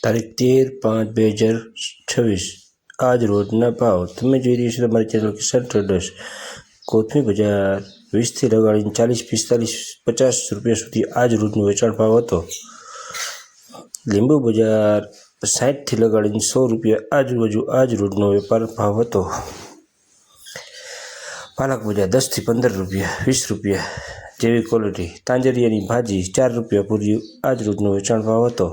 તારીખ 13/5/2026 આજ રોજના ભાવ તમે જોઈ રહ્યા છો તમારી ચેનલ કિસાન ટ્રેડર્સ। કોથમી બજાર 20થી લગાડીને 40, 45, 50 રૂપિયા સુધી આજ રોજનું વેચાણ ભાવ હતો। લીંબુ બજાર 60થી લગાડીને 100 રૂપિયા આજુબાજુ આજ રોજનો વેપાર ભાવ હતો। પાલક બજાર 10થી 15 રૂપિયા, 20 રૂપિયા જેવી ક્વોલિટી। તાંજરિયાની ભાજી 4 રૂપિયા પૂરી આજ રોજનો વેચાણ ભાવ હતો।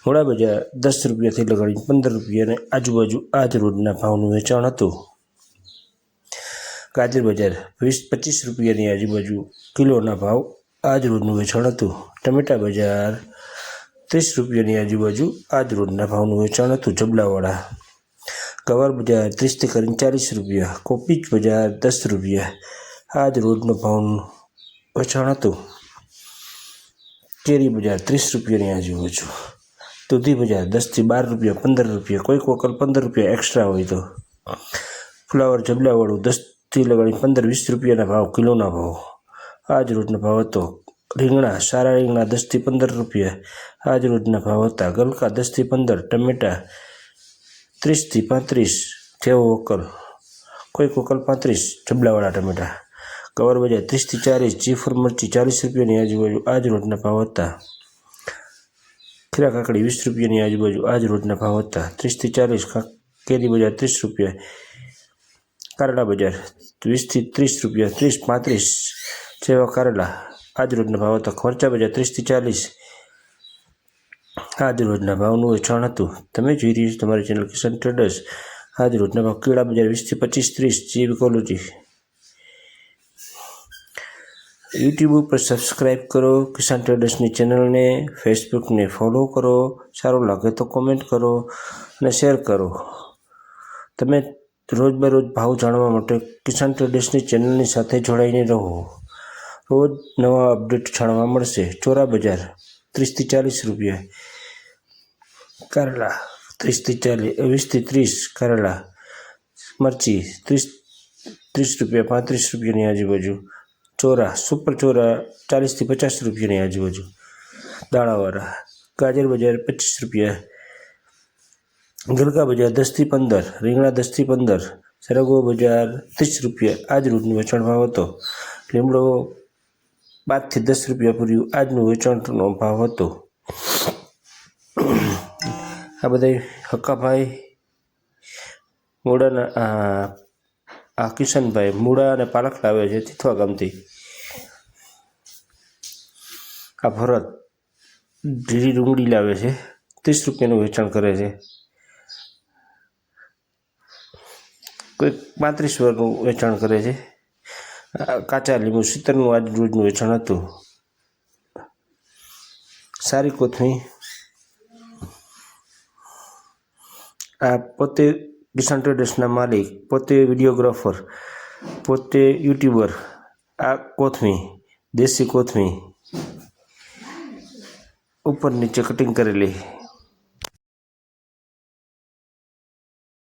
મૂળા બજાર 10 રૂપિયાથી લગાડીને 15 રૂપિયાને આજુબાજુ આજ રોજના ભાવનું વેચાણ હતું। ગાજર બજાર 20-25 રૂપિયાની આજુબાજુ કિલોના ભાવ આજ રોજનું વેચાણ હતું। ટમેટા બજાર 30 રૂપિયાની આજુબાજુ આજ રોજના ભાવનું વેચાણ હતું જબલાવાળા। ગવાર બજાર 30થી કરીને 40 રૂપિયા, કોપીજ બજાર 10 રૂપિયા આજ રોજનો ભાવનું વેચાણ હતું। કેરી બજાર 30 રૂપિયાની આજુબાજુ। દૂધી બજાર 10થી 12 રૂપિયા, 15 રૂપિયા, કોઈક વખત 15 રૂપિયા એક્સ્ટ્રા હોય તો। ફ્લાવર જબલાવાળું 10થી લગાડીને 15-20 રૂપિયાના ભાવ કિલોના ભાવ આજ રોજનો ભાવ હતો। રીંગણા સારા રીંગણા 10થી 15 રૂપિયા આજ રોજના ભાવ હતા। ગલકા 10થી 15, ટમેટા 30થી 35 જેવો વકલ, કોઈક વકલ 35 જબલાવાળા ટમેટા। ગવાર બજાર 30થી 40, ચીફર મરચી 40 રૂપિયાની આજુબાજુ આજ રોજના ભાવ હતા। ખીરા કાકડી 20 રૂપિયાની આજુબાજુ આજ રોજના ભાવ હતા। 30થી 40 કેરી બજાર 30 રૂપિયા। કારેલા બજાર 20થી 30 રૂપિયા, 30-35 જેવા કારેલા આજ રોજના ભાવ હતા। મરચા બજાર 30થી 40 આજ રોજના ભાવનું વેચાણ હતું। તમે જોઈ રહ્યા છો તમારી ચેનલ કિસાન ટ્રેડર્સ। આજ રોજના ભાવ કેળા બજાર 20થી 25-30 જેવી ક્વોલિટી। યુટ્યુબ ઉપર સબસ્ક્રાઈબ કરો કિસાન ટ્રેડર્સની ચેનલને, ફેસબુકને ફોલો કરો, સારું લાગે તો કોમેન્ટ કરો અને શેર કરો। તમે રોજબરોજ ભાવ જાણવા માટે કિસાન ટ્રેડર્સની ચેનલની સાથે જોડાઈને રહો। રોજ નવા અપડેટ જાણવા મળશે। ચોરા બજાર 30થી 40 રૂપિયા, કારેલા 30થી 40, 20થી 30 કારેલા। મરચી 30 રૂપિયા, 35 રૂપિયાની આજુબાજુ। ચોરા સુપર ચોરા 40થી 50 રૂપિયાની આજુબાજુ દાણાવાળા। ગાજર બજાર 25 રૂપિયા। ગલકા બજાર 10થી 15, રીંગણા 10થી 15, સરગવો બજાર 30 રૂપિયા આજ રોજનો વેચાણ ભાવ હતો। લીમડો 5થી 10 રૂપિયા પૂર્યું આજનું વેચાણનો ભાવ હતો। આ બધા હક્કાભાઈ મૂળાના કિશનભાઈ મૂળા અને પાલક લાવે છે તિથવા ગામથી। આ ભરત ઢીલી ડુંગળી લાવે છે 30 રૂપિયાનું વેચાણ કરે છે। કોઈ 35 વારનું વેચાણ કરે છે। કાચા લીંબુ 70નું આજ રોજનું વેચાણ હતું। સારી કોથમી આ પોતે કિસાન ટ્રેડર્સના માલિક, પોતે વિડીયોગ્રાફર, પોતે યુટ્યુબર। આ કોથમી દેશી કોથમી ઉપર નીચે કટિંગ કરેલી